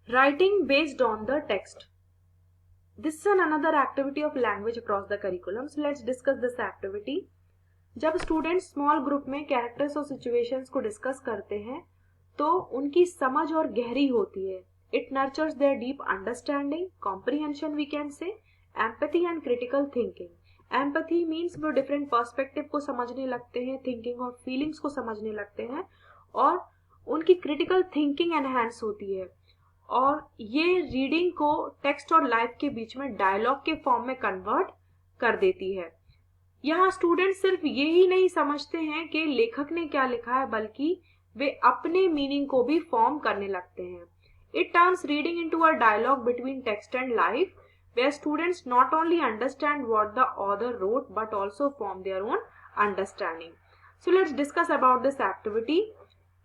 Writing based on the text. This is another activity of language across the curriculum. So let's discuss this activity. जब students small group में characters और situations को discuss करते हैं तो उनकी समझ और गहरी होती है. It nurtures their deep understanding, comprehension we can say, empathy and critical thinking. Empathy means वो डिफरेंट पर्सपेक्टिव को समझने लगते हैं, थिंकिंग और फीलिंग्स को समझने लगते हैं और उनकी क्रिटिकल थिंकिंग एनहांस होती है. और ये रीडिंग को टेक्स्ट और लाइफ के बीच में डायलॉग के फॉर्म में कन्वर्ट कर देती है. यहाँ स्टूडेंट सिर्फ ये ही नहीं समझते हैं कि लेखक ने क्या लिखा है, बल्कि वे अपने मीनिंग को भी फॉर्म करने लगते हैं. It turns reading into a dialogue between text and life, where students not only understand what the author wrote but also form their own understanding. So let's discuss about this activity.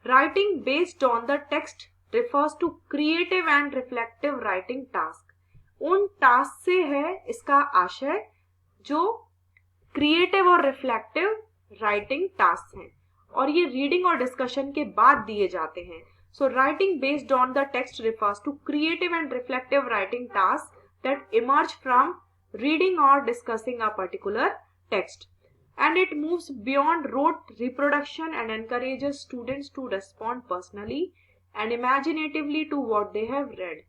Writing based on the text refers to creative and reflective writing task. उन task से है इसका आशय जो creative और reflective writing task हैं और ये रीडिंग और डिस्कशन के बाद दिए जाते हैं. So writing based on the text refers to creative and reflective writing tasks that emerge from reading or discussing a particular text, and it moves beyond rote reproduction and encourages students to respond personally and imaginatively to what they have read.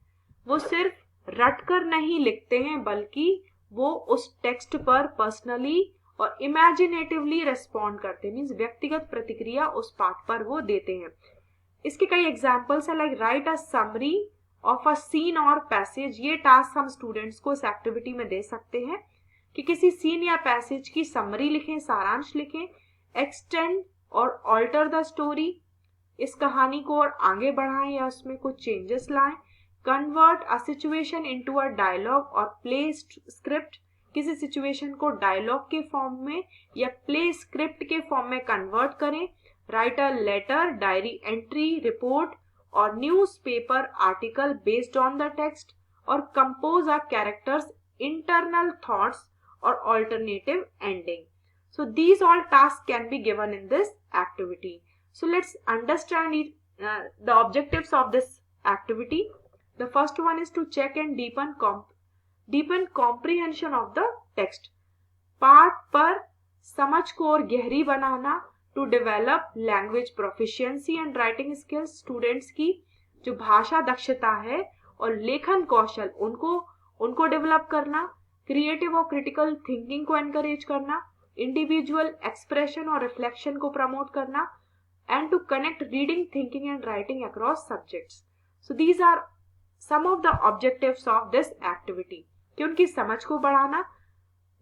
वो सिर्फ रट कर नहीं लिखते हैं बल्कि वो उस टेक्स्ट पर पर्सनली और इमेजिनेटिवली रेस्पॉन्ड करते हैं, मीन्स व्यक्तिगत प्रतिक्रिया उस पाठ पर वो देते हैं. इसके कई एग्जाम्पल्स है, like write a summary of a scene और पैसेज. ये टास्क हम स्टूडेंट्स को इस एक्टिविटी में दे सकते हैं कि किसी सीन या पैसेज की समरी लिखें, सारांश लिखें. एक्सटेंड और ऑल्टर द स्टोरी, इस कहानी को और आगे बढ़ाएं या उसमें कुछ चेंजेस लाएं. Convert a situation into a dialogue और प्ले स्क्रिप्ट, किसी सिचुएशन को डायलॉग के फॉर्म में या प्ले स्क्रिप्ट के फॉर्म में कन्वर्ट करें. Write a letter, diary entry, report और newspaper article based on the text, और compose a character's internal thoughts और alternative ending. So these all tasks can be given in this activity. So let's understand the objectives of this activity. The first one is to check and deepen comprehension of the text. पाठ पर समझ को और गहरी बनाना. To develop language proficiency and writing skills, students की जो भाषा दक्षता है और लेखन कौशल उनको डेवलप करना. क्रिएटिव और क्रिटिकल थिंकिंग को एनकरेज करना. इंडिविजुअल एक्सप्रेशन और रिफ्लेक्शन को प्रमोट करना. And to connect reading, thinking and writing across subjects. So these are some of the objectives of this activity. कि उनकी समझ को बढ़ाना,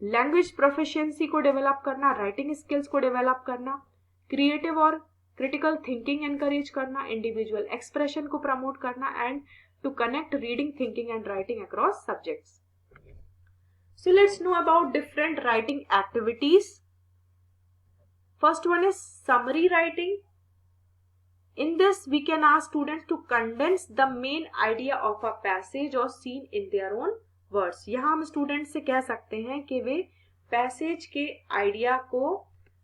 लैंग्वेज प्रोफिशिएंसी को डेवलप करना, राइटिंग स्किल्स को डेवलप करना, क्रिएटिव और क्रिटिकल थिंकिंग एनकरेज करना, इंडिविजुअल एक्सप्रेशन को प्रमोट करना, and to connect reading, thinking and writing across subjects. So let's know about different writing activities. First one is summary writing. In this we can ask students to condense the main idea of a passage or scene in their own words. यहाँ हम student से कह सकते हैं कि वे passage के idea को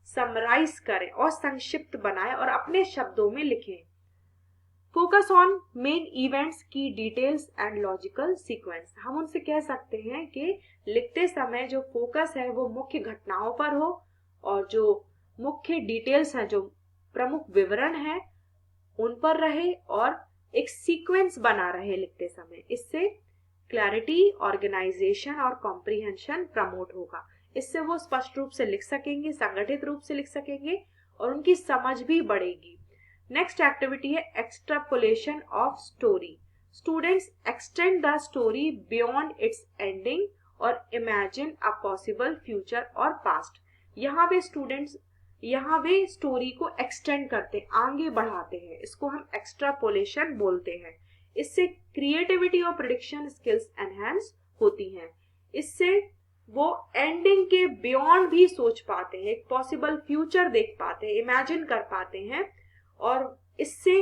summarise करें और संक्षिप्त बनाएं और अपने शब्दों में लिखें. फोकस ऑन मेन इवेंट्स की डिटेल्स एंड लॉजिकल सीक्वेंस. हम उनसे कह सकते हैं कि लिखते समय जो फोकस है वो मुख्य घटनाओं पर हो और जो मुख्य डिटेल्स है, जो प्रमुख विवरण है, उन पर रहे और एक सीक्वेंस बना रहे लिखते समय. इससे क्लैरिटी, ऑर्गेनाइजेशन और कॉम्प्रिहेंशन प्रमोट होगा. इससे वो स्पष्ट रूप से लिख सकेंगे, संगठित रूप से लिख सकेंगे और उनकी समझ भी बढ़ेगी. नेक्स्ट एक्टिविटी है extrapolation of story. Students extend the story beyond it's ending और इमेजिन अ पॉसिबल फ्यूचर और पास्ट. यहाँ वे स्टोरी को एक्सटेंड करते हैं, आगे बढ़ाते हैं. इसको हम एक्सट्रापोलेशन बोलते हैं. इससे क्रिएटिविटी और प्रेडिक्शन स्किल्स एनहांस होती हैं. इससे वो एंडिंग के बियॉन्ड भी सोच पाते हैं, एक पॉसिबल फ्यूचर देख पाते हैं, इमेजिन कर पाते हैं और इससे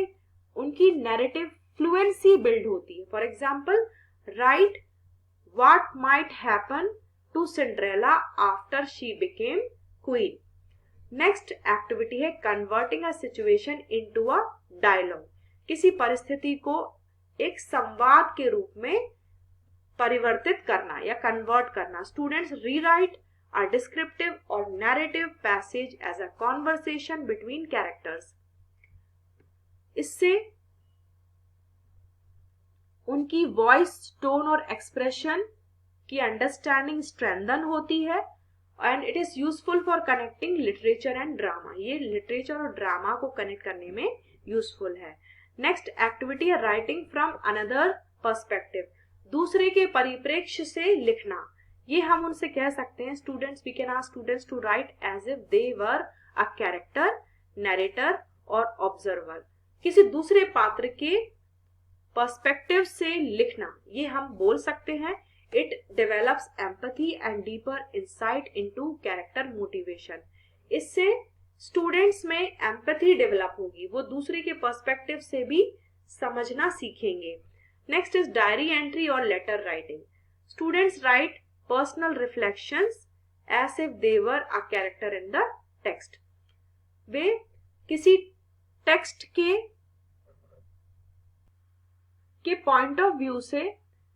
उनकी नैरेटिव फ्लुएंसी बिल्ड होती है. For example, write what might happen to Cinderella after she became queen. Next activity है converting a situation into a dialogue. किसी परिस्थिति को एक संवाद के रूप में परिवर्तित करना या कन्वर्ट करना। स्टूडेंट्स रीराइट अ डिस्क्रिप्टिव और narrative passage as a conversation between characters. इससे उनकी वॉइस, टोन और एक्सप्रेशन की अंडरस्टैंडिंग स्ट्रेंथन होती है and it is useful for connecting literature and drama. ये लिटरेचर और ड्रामा को कनेक्ट करने में यूजफुल है। नेक्स्ट एक्टिविटी है राइटिंग फ्रॉम अनदर पर्सपेक्टिव, दूसरे के परिप्रेक्ष्य से लिखना। ये हम उनसे कह सकते हैं students, we can ask students to write as if they were a character, narrator और ऑब्जर्वर। किसी दूसरे पात्र के पर्सपेक्टिव से लिखना, ये हम बोल सकते हैं। It develops empathy and deeper insight into character motivation. इससे स्टूडेंट्स में एम्पैथी डेवलप होगी, वो दूसरे के पर्सपेक्टिव से भी समझना सीखेंगे। नेक्स्ट इज डायरी एंट्री और letter writing. Students write personal reflections as if they were a character in the text. वे किसी टेक्स्ट के पॉइंट ऑफ व्यू से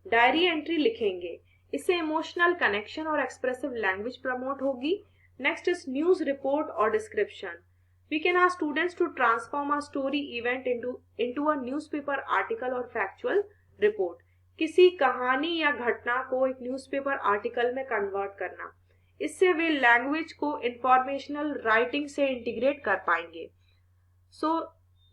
डायरी एंट्री लिखेंगे। इससे इमोशनल कनेक्शन और एक्सप्रेसिव लैंग्वेज प्रमोट होगी। नेक्स्ट इज न्यूज रिपोर्ट और description. We can ask students to transform a story event into a newspaper article और फैक्चुअल रिपोर्ट। किसी कहानी या घटना को एक न्यूज़पेपर आर्टिकल में कन्वर्ट करना। इससे वे लैंग्वेज को इंफॉर्मेशनल राइटिंग से इंटीग्रेट कर पाएंगे। So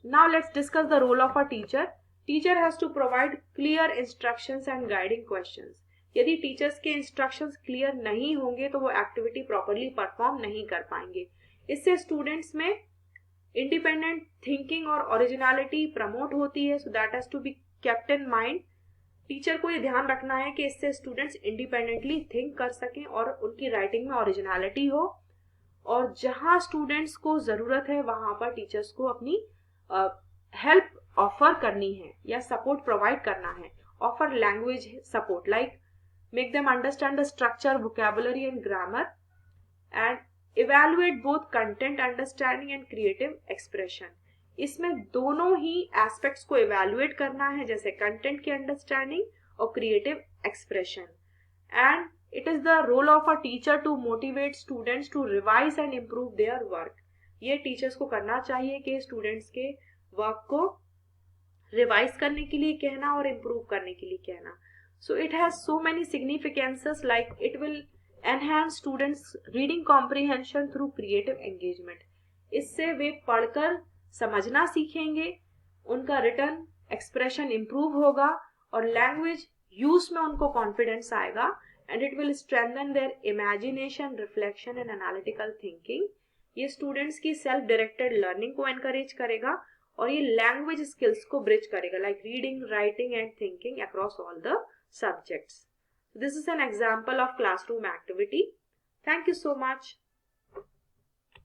now let's discuss the role of a teacher. Teacher has to provide clear instructions and guiding questions. यदि टीचर्स के इंस्ट्रक्शंस क्लियर नहीं होंगे तो वो एक्टिविटी प्रॉपरली परफॉर्म नहीं कर पाएंगे। इससे स्टूडेंट्स में इंडिपेंडेंट थिंकिंग और ओरिजिनलिटी प्रमोट होती है। So that has to be kept in mind. Teacher को ये ध्यान रखना है कि इससे स्टूडेंट्स इंडिपेंडेंटली थिंक कर सकें और उनकी राइटिंग में ओरिजिनलिटी हो, और जहां स्टूडेंट्स को जरूरत है वहां पर टीचर्स को अपनी हेल्प ऑफर करनी है या सपोर्ट प्रोवाइड करना है। Offer language support like make them understand the structure, vocabulary and grammar and evaluate both content understanding and creative expression. इसमें दोनों ही एस्पेक्ट्स को इवैल्यूएट करना है, जैसे कंटेंट की अंडरस्टैंडिंग और creative expression. And it is the role of a teacher to motivate students to revise and improve their work. ये teachers को करना चाहिए कि स्टूडेंट्स के वर्क को रिवाइज करने के लिए कहना और इम्प्रूव करने के लिए कहना। So it has so many significances like it will enhance students reading comprehension through creative engagement. इससे वे पढ़कर समझना सीखेंगे, उनका रिटर्न एक्सप्रेशन इम्प्रूव होगा और लैंग्वेज यूज में उनको कॉन्फिडेंस आएगा and it will strengthen there imagination, reflection and analytical thinking. ये स्टूडेंट्स की सेल्फ डायरेक्टेड लर्निंग को एनकरेज करेगा और ये लैंग्वेज स्किल्स को ब्रिज करेगा like reading, writing and thinking across all the subjects. This is an example of classroom activity. Thank you so much.